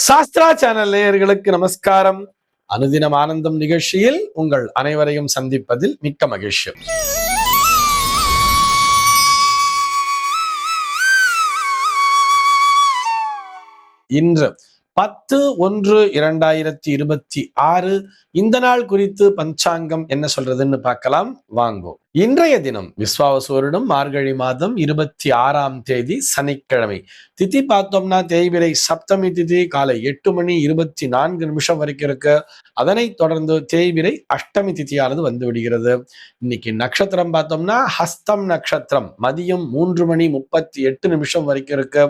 Sastra channel நேயர்களுக்கு நமஸ்காரம். அனுதினம் ஆனந்தம் நிகழ்ச்சியில் உங்கள் அனைவரையும் சந்திப்பதில் மிக்க மகிழ்ச்சி. இன்று 10/1/2026 இந்த நாள் குறித்து பஞ்சாங்கம் என்ன சொல்றதுன்னு பார்க்கலாம் வாங்கோ. இன்றைய தினம் விஸ்வாவசு மார்கழி மாதம் 26ஆம் தேதி சனிக்கிழமை. திதி பார்த்தோம்னா தேய்பிரை சப்தமி திதி காலை 8:24 வரைக்கும் இருக்கு. அதனைத் தொடர்ந்து தேய்பிரை அஷ்டமி திதியானது வந்து விடுகிறது. இன்னைக்கு நட்சத்திரம் பார்த்தோம்னா ஹஸ்தம் நட்சத்திரம் மதியம் 3:38 வரைக்கும் இருக்கு.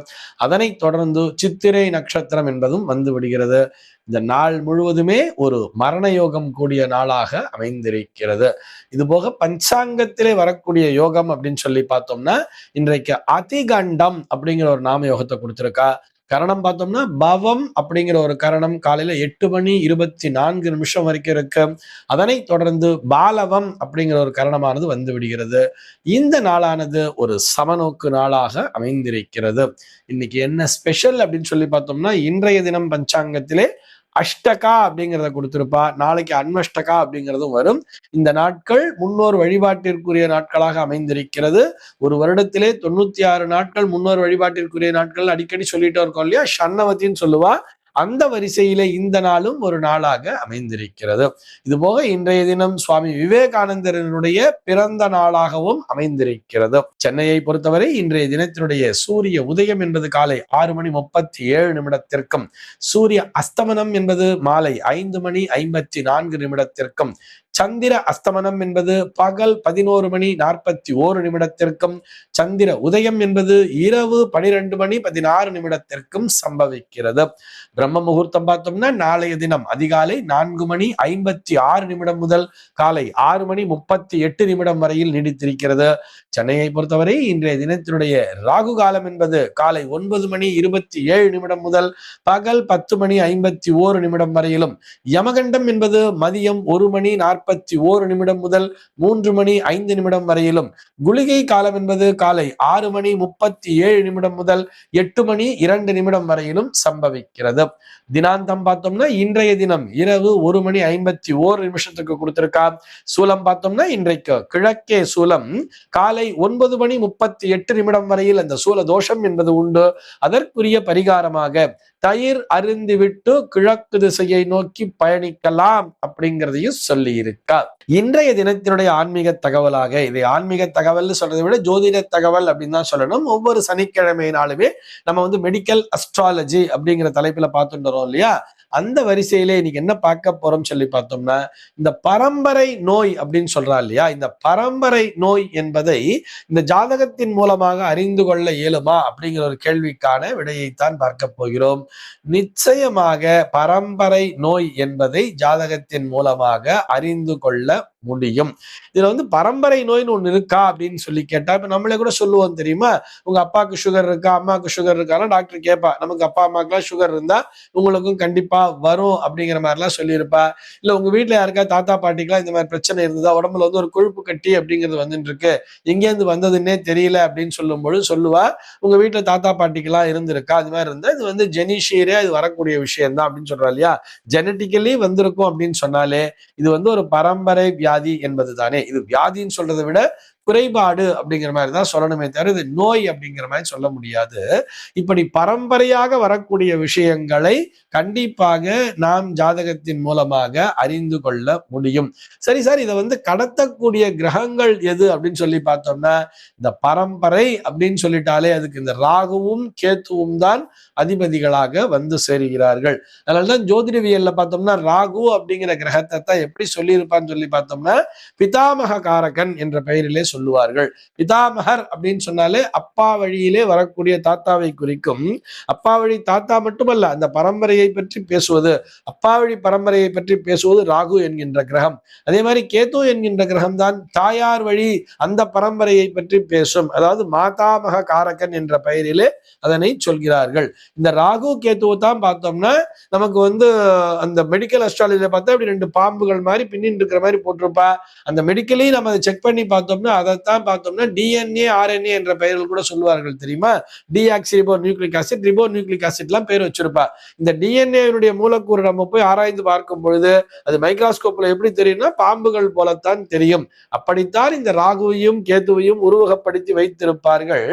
அதனைத் தொடர்ந்து சித்திரை நட்சத்திரம் என்பதும் வந்து விடுகிறது. இந்த நாள் முழுவதுமே ஒரு மரண யோகம் கூடிய நாளாக அமைந்திருக்கிறது. இது போக பஞ்சாங்கத்திலே வரக்கூடிய யோகம் அப்படின்னு சொல்லி பார்த்தோம்னா இன்றைக்கு அதிகண்டம் அப்படிங்கிற ஒரு நாம யோகத்தை கொடுத்திருக்கா. கரணம் பார்த்தோம்னா பவம் அப்படிங்கிற ஒரு கரணம் காலையில 8:24 வரைக்கும் இருக்கு. அதனைத் தொடர்ந்து பாலவம் அப்படிங்கிற ஒரு கரணமானது வந்து விடுகிறது. இந்த நாளானது ஒரு சமநோக்கு நாளாக அமைந்திருக்கிறது. இன்னைக்கு என்ன ஸ்பெஷல் அப்படின்னு சொல்லி பார்த்தோம்னா இன்றைய தினம் பஞ்சாங்கத்திலே அஷ்டகா அப்படிங்கிறத கொடுத்திருப்பா. நாளைக்கு அன்வஷ்டகா அப்படிங்கிறதும் வரும். இந்த நாட்கள் முன்னோர் வழிபாட்டிற்குரிய நாட்களாக அமைந்திருக்கிறது. ஒரு வருடத்திலே 96 நாட்கள் முன்னோர் வழிபாட்டிற்குரிய நாட்கள் அடிக்கடி சொல்லிட்டு இருக்கோம் இல்லையா, ஷண்ணவத்தின்னு சொல்லுவா. அந்த வரிசையிலே இந்த நாளும் ஒரு நாளாக அமைந்திருக்கிறது. இது போக இன்றைய தினம் சுவாமி விவேகானந்தரனுடைய பிறந்த நாளாகவும் அமைந்திருக்கிறது. சென்னையை பொறுத்தவரை இன்றைய தினத்தினுடைய சூரிய உதயம் என்பது காலை 6:37 சூரிய அஸ்தமனம் என்பது மாலை 5:54 சந்திர அஸ்தமனம் என்பது பகல் 11:41 சந்திர உதயம் என்பது இரவு 12:16 சம்பவிக்கிறது. பிரம்ம முகூர்த்தம் பார்த்தோம்னா நாளைய தினம் அதிகாலை 4:56 முதல் காலை 6:38 வரையில் நீடித்திருக்கிறது. சென்னையை பொறுத்தவரை இன்றைய தினத்தினுடைய ராகு காலம் என்பது காலை 9:27 முதல் பகல் 10:51 வரையிலும், யமகண்டம் என்பது மதியம் 1:41 முதல் 3:05 வரையிலும், குளிகை காலம் என்பது காலை 6:37 முதல் 8:02 வரையிலும் சம்பவிக்கிறது. தினாந்தம் பார்த்தோம்னா இன்றைய தினம் இரவு 1:51 கொடுத்திருக்கா. சூலம் பார்த்தோம்னா இன்றைக்கு கிழக்கே சூலம் காலை 9:38 வரையில் அந்த சூல தோஷம் என்பது உண்டு. அதற்குரிய பரிகாரமாக தயிர் அருந்திவிட்டு கிழக்கு திசையை நோக்கி பயணிக்கலாம் அப்படிங்கிறதையும் சொல்லி இருக்கா. இன்றைய தினத்தினுடைய ஆன்மீக தகவலாக, இதை ஆன்மீக தகவல் சொல்றதை விட ஜோதிட தகவல் அப்படின்னு தான் சொல்லணும். ஒவ்வொரு சனிக்கிழமையினாலுமே நம்ம மெடிக்கல் அஸ்ட்ராலஜி அப்படிங்கிற தலைப்புல பார்த்துட்டு வரோம் இல்லையா, அந்த வரிசையிலே இன்னைக்கு என்ன பார்க்க போறோம் சொல்லி பார்த்தோம்னா இந்த பரம்பரை நோய் அப்படின்னு சொல்றா இல்லையா, இந்த பரம்பரை நோய் என்பதை இந்த ஜாதகத்தின் மூலமாக அறிந்து கொள்ள இயலுமா அப்படிங்கிற ஒரு கேள்விக்கான விடையைத்தான் பார்க்க போகிறோம். நிச்சயமாக பரம்பரை நோய் என்பதை ஜாதகத்தின் மூலமாக அறிந்து கொள்ள முடியும். இதுல பரம்பரை நோய்னு ஒண்ணு இருக்கா அப்படின்னு சொல்லி கேட்டா, இப்ப நம்மளே கூட சொல்லுவோம் தெரியுமா, உங்க அப்பாவுக்கு சுகர் இருக்கா, அம்மாவுக்கு சுகர் இருக்கான்னா டாக்டர் கேட்பா, நமக்கு அப்பா அம்மாக்கெல்லாம் சுகர் இருந்தா உங்களுக்கும் கண்டிப்பா வரும் அப்படிங்கிற மாதிரிலாம் சொல்லியிருப்பா. இல்ல உங்க வீட்டுல யாருக்கா தாத்தா பாட்டிக்கெல்லாம் இந்த மாதிரி பிரச்சனை இருந்ததா, உடம்புல ஒரு கொழுப்பு கட்டி அப்படிங்கிறது வந்துட்டு இருக்கு, எங்கேருந்து வந்ததுன்னே தெரியல அப்படின்னு சொல்லும் பொழுது சொல்லுவா, உங்க வீட்டுல தாத்தா பாட்டிக்கெல்லாம் இருந்திருக்கா, அது மாதிரி இருந்தா இது ஜெனிஷியரே இது வரக்கூடிய விஷயம் தான் அப்படின்னு சொல்றா இல்லையா. ஜெனட்டிக்கலி வந்திருக்கும் அப்படின்னு சொன்னாலே இது ஒரு பரம்பரை வியாதி என்பது தானே. இது வியாதின்னு சொல்றதை விட குறைபாடு அப்படிங்கிற மாதிரி தான் சொல்லணுமே தவிர இது நோய் அப்படிங்கிற மாதிரி சொல்ல முடியாது. இப்படி பரம்பரையாக வரக்கூடிய விஷயங்களை கண்டிப்பாக நாம் ஜாதகத்தின் மூலமாக அறிந்து கொள்ள முடியும். சரி சார், இதை கடத்தக்கூடிய கிரகங்கள் எது அப்படின்னு சொல்லி பார்த்தோம்னா இந்த பரம்பரை அப்படின்னு சொல்லிட்டாலே அதுக்கு இந்த ராகுவும் கேத்துவும் தான் அதிபதிகளாக வந்து சேருகிறார்கள். அதனாலதான் ஜோதிடவியல்ல பார்த்தோம்னா ராகு அப்படிங்கிற கிரகத்தை தான் எப்படி சொல்லியிருப்பான்னு சொல்லி பார்த்தோம்னா பிதாமக காரகன் என்ற பெயரிலே சொல்லுவார்கள். பிதாமகர் அப்படின்னு சொன்னாலே அப்பா வழியிலே வரக்கூடிய தாத்தாவை குறிக்கும். அப்பா வழி தாத்தா மட்டுமல்ல, அந்த பரம்பரையை பற்றி பேசுவது, அப்பா வழி பரம்பரையை பற்றி பேசுவது ராகு என்கின்ற கிரகம். அதே மாதிரி கேது என்கின்ற கிரகம் தான் தாயார் வழி அந்த பரம்பரையை பற்றி பேசும். அதாவது மாதாமக காரகன் என்ற பெயரிலே அதனை சொல்கிறார்கள். இந்த ராகு கேத்துவை தான் பார்த்தோம்னா நமக்கு அந்த மெடிக்கல் அஸ்ட்ராலஜில பார்த்தா இப்படி 2 பாம்புகள் மாதிரி பின்னிட்டு இருக்கிற மாதிரி போட்டிருப்பா. அந்த மெடிக்கலி நம்ம அதை செக் பண்ணி பார்த்தோம்னா அதைத்தான் பார்த்தோம்னா டிஎன்ஏ ஆர்என்ஏ என்ற பெயர்கள் கூட சொல்லுவார்கள் தெரியுமா. Deoxy ribo nucleic acid, ribo nucleic acid எல்லாம் பேர் வச்சிருப்பா. இந்த டிஎன்ஏ மூலக்கூறு நம்ம போய் ஆராய்ந்து பார்க்கும் பொழுது அது மைக்ரோஸ்கோப்ல எப்படி தெரியும்னா பாம்புகள் போலத்தான் தெரியும். அப்படித்தான் இந்த ராகுவையும் கேதுவையும் உருவகப்படுத்தி வைத்திருப்பார்கள்.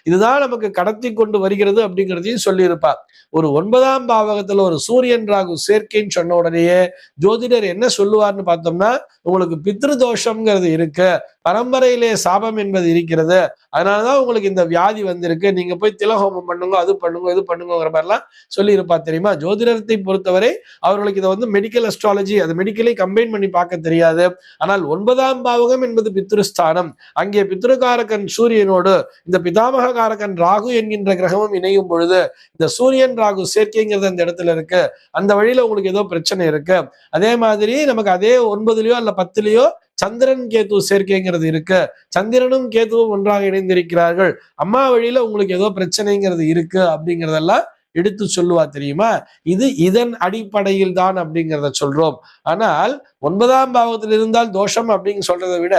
இதுதான் நமக்கு கடத்தி கொண்டு வருகிறது அப்படிங்கிறதையும் சொல்லியிருப்பார். ஒரு 9ஆம் பாவகத்துல ஒரு சூரியன் ராகு சேர்க்கைன்னு சொன்ன உடனேயே ஜோதிடர் என்ன சொல்லுவார்னு பார்த்தோம்னா, உங்களுக்கு பித்ரு தோஷம்ங்கிறது இருக்கு, பரம்பரையிலே சாபம் என்பது இருக்கிறது, அதனாலதான் உங்களுக்கு இந்த வியாதி வந்திருக்கு, நீங்க போய் திலஹோமம் பண்ணுங்க, அது பண்ணுங்க, இது பண்ணுங்கிற மாதிரிலாம் சொல்லி இருப்பா தெரியுமா. ஜோதிடத்தை பொறுத்தவரை அவர்களுக்கு இதை மெடிக்கல் அஸ்ட்ராலஜி, அது மெடிக்கலை கம்பைன் பண்ணி பார்க்க தெரியாது. ஆனால் 9ஆம் பாவகம் என்பது பித்ருஸ்தானம். அங்கே பித்ருகாரகன் சூரியனோடு இந்த பிதாமக காரகன் ராகு என்கின்ற கிரகமும் இணையும் பொழுது இந்த சூரியன் ராகு சேர்க்கைங்கிறது அந்த இடத்துல இருக்கு. அந்த வழியில உங்களுக்கு ஏதோ பிரச்சனை இருக்கு. அதே மாதிரி நமக்கு அதே 9லயோ அல்ல 10லயோ சந்திரன் கேது சேர்க்கைங்கிறது இருக்கு. சந்திரனும் கேதுவும் ஒன்றாக இணைந்திருக்கிறார்கள். அம்மா வழியில உங்களுக்கு ஏதோ பிரச்சனைங்கிறது இருக்கு அப்படிங்கிறதெல்லாம் எடுத்து சொல்லுவா தெரியுமா. இது இதன் அடிப்படையில் தான் அப்படிங்கிறத சொல்றோம். ஆனால் 9ஆம் பாவத்தில் இருந்தால் தோஷம் அப்படின்னு சொல்றதை விட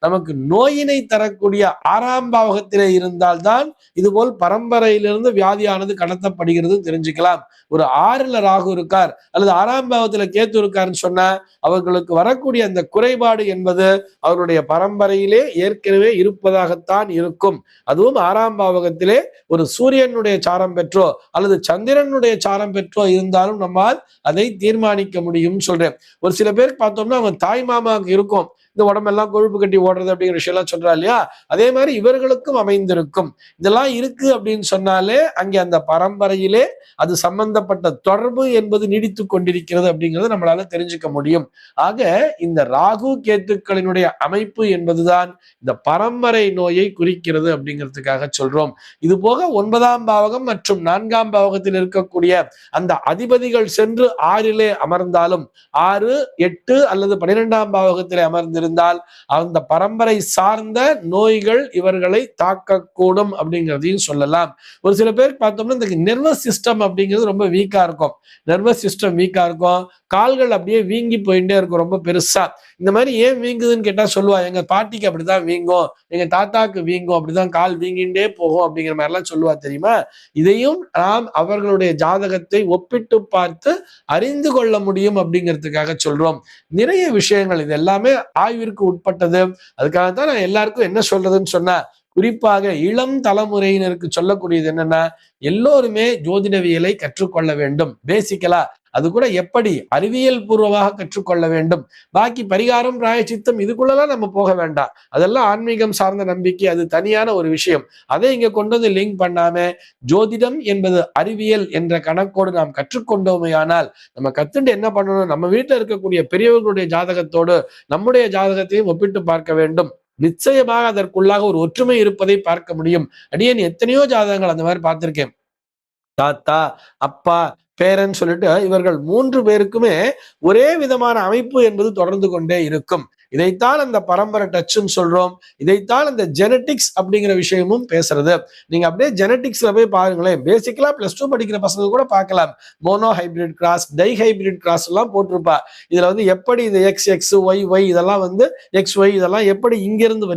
நமக்கு நோயினை தரக்கூடிய 6ஆம் பாவகத்திலே இருந்தால்தான் இதுபோல் பரம்பரையிலிருந்து வியாதியானது கடத்தப்படுகிறது தெரிஞ்சுக்கலாம். ஒரு 6ல ராகு இருக்கார் அல்லது 6ஆம் பாவத்துல கேத்து இருக்காருன்னு சொன்னா அவர்களுக்கு வரக்கூடிய அந்த குறைபாடு என்பது அவருடைய பரம்பரையிலே ஏற்கனவே இருப்பதாகத்தான் இருக்கும். அதுவும் 6ஆம் பாவகத்திலே ஒரு சூரியனுடைய சாரம் பெற்றோ அல்லது சந்திரனுடைய சாரம் பெற்றோ இருந்தாலும் நம்மால் அதை தீர்மானிக்க முடியும் சொல்றேன். ஒரு சில பேருக்கு பார்த்தோம்னா அவங்க தாய் மாமாவுக்கு இருக்கும் இந்த உடம்பெல்லாம் கொழுப்பு கட்டி ஓடுறது அப்படிங்கிற விஷயம் எல்லாம் சொல்றா இல்லையா. அதே மாதிரி இவர்களுக்கும் அமைந்திருக்கும். இதெல்லாம் இருக்கு அப்படின்னு சொன்னாலே அங்கே அந்த பரம்பரையிலே அது சம்பந்தப்பட்ட தொடர்பு என்பது நீடித்து கொண்டிருக்கிறது அப்படிங்கிறத நம்மளால தெரிஞ்சுக்க முடியும். ஆக இந்த ராகு கேத்துக்களினுடைய அமைப்பு என்பதுதான் இந்த பரம்பரை நோயை குறிக்கிறது அப்படிங்கிறதுக்காக சொல்றோம். இது போக 9ஆம் பாவகம் மற்றும் 4ஆம் பாவகத்தில் இருக்கக்கூடிய அந்த அதிபதிகள் சென்று 6லே அமர்ந்தாலும் 6, 8 அல்லது 12ஆம் பாவகத்திலே அமர்ந்திருந்தால் அந்த பரம்பரை சார்ந்த நோய்கள் இவர்களை தாக்கக்கூடும் அப்படிங்கிறதையும் சொல்லலாம். ஒரு சில பேருக்கு பார்த்தோம்னா இந்த நர்வஸ் சிஸ்டம் அப்படிங்கிறது ரொம்ப வீக்கா இருக்கும். நர்வஸ் சிஸ்டம் வீக்கா இருக்கும், கால்கள் அப்படியே வீங்கி போயிட்டே இருக்கும் ரொம்ப பெருசா. இந்த மாதிரி ஏன் வீங்குதுன்னு கேட்டா சொல்லுவா, எங்க பாட்டிக்கு அப்படிதான் வீங்கும், எங்க தாத்தாக்கு வீங்கும், அப்படிதான் கால் வீங்கிண்டே போகும் அப்படிங்கிற மாதிரி எல்லாம் சொல்லுவா தெரியுமா. இதையும் நாம் அவர்களுடைய ஜாதகத்தை ஒப்பிட்டு பார்த்து அறிந்து கொள்ள முடியும் அப்படிங்கிறதுக்காக சொல்றோம். நிறைய விஷயங்கள் இது எல்லாமே ஆய்விற்கு உட்பட்டது. அதுக்காகத்தான் நான் எல்லாருக்கும் என்ன சொல்றதுன்னு சொன்னா, குறிப்பாக இளம் தலைமுறையினருக்கு சொல்லக்கூடியது என்னன்னா, எல்லோருமே ஜோதிடவியலை கற்றுக்கொள்ள வேண்டும். பேசிக்கலா அது கூட எப்படி அறிவியல் பூர்வமாக கற்றுக்கொள்ள வேண்டும். பாக்கி பரிகாரம் பிராயச்சித்தம் இதுக்குள்ளலாம் நம்ம போக வேண்டாம். அதெல்லாம் ஆன்மீகம் சார்ந்த நம்பிக்கை, அது தனியான ஒரு விஷயம். அதை இங்க கொண்டு வந்து லிங்க் பண்ணாம ஜோதிடம் என்பது அறிவியல் என்ற கணக்கோடு நாம் கற்றுக்கொண்டோமையானால் நம்ம கத்துண்டு என்ன பண்ணணும், நம்ம வீட்டில் இருக்கக்கூடிய பெரியவர்களுடைய ஜாதகத்தோடு நம்முடைய ஜாதகத்தையும் ஒப்பிட்டு பார்க்க வேண்டும். நிச்சயமாக அதற்குள்ளாக ஒரு ஒற்றுமை இருப்பதை பார்க்க முடியும். அடியேன் எத்தனையோ ஜாதகங்கள் அந்த மாதிரி பார்த்திருக்கேன். தாத்தா, அப்பா, பேரன் சொல்லிட்டு இவர்கள் 3 பேருக்குமே ஒரே விதமான அமைப்பு என்பது தொடர்ந்து கொண்டே இருக்கும். இதைத்தான் அந்த பரம்பரை டச்சுன்னு சொல்றோம். இதைத்தான் அந்த ஜெனட்டிக்ஸ் அப்படிங்கிற விஷயமும் பேசுறது. நீங்க அப்படியே ஜெனட்டிக்ஸ்ல போய் பாருங்களேன். பேசிக்கலா +2 படிக்கிற பசங்க கூட பார்க்கலாம். Monohybrid cross, dihybrid cross எல்லாம் போட்டிருப்பா. இதுல எப்படி இந்த XX, YY இதெல்லாம் XY இதெல்லாம் எப்படி இங்கிருந்து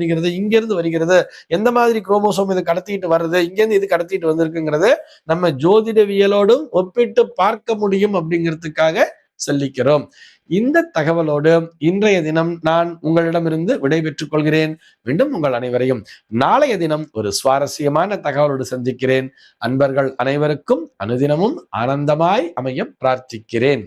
வருகிறது, எந்த மாதிரி குரோமோசோம் இது கடத்திட்டு வருது, இங்கிருந்து இது கடத்திட்டு வந்திருக்குங்கிறது நம்ம ஜோதிடவியலோடும் ஒப்பிட்டு பார்க்க முடியும் அப்படிங்கிறதுக்காக சொல்லிக்கிறோம். இந்த தகவலோடு இன்றைய தினம் நான் உங்களிடமிருந்து விடைபெற்றுக் கொள்கிறேன். மீண்டும் உங்கள் அனைவரையும் நாளைய தினம் ஒரு சுவாரஸ்யமான தகவலோடு சந்திக்கிறேன். அன்பர்கள் அனைவருக்கும் அனுதினமும் ஆனந்தமாய் அமைய பிரார்த்திக்கிறேன்.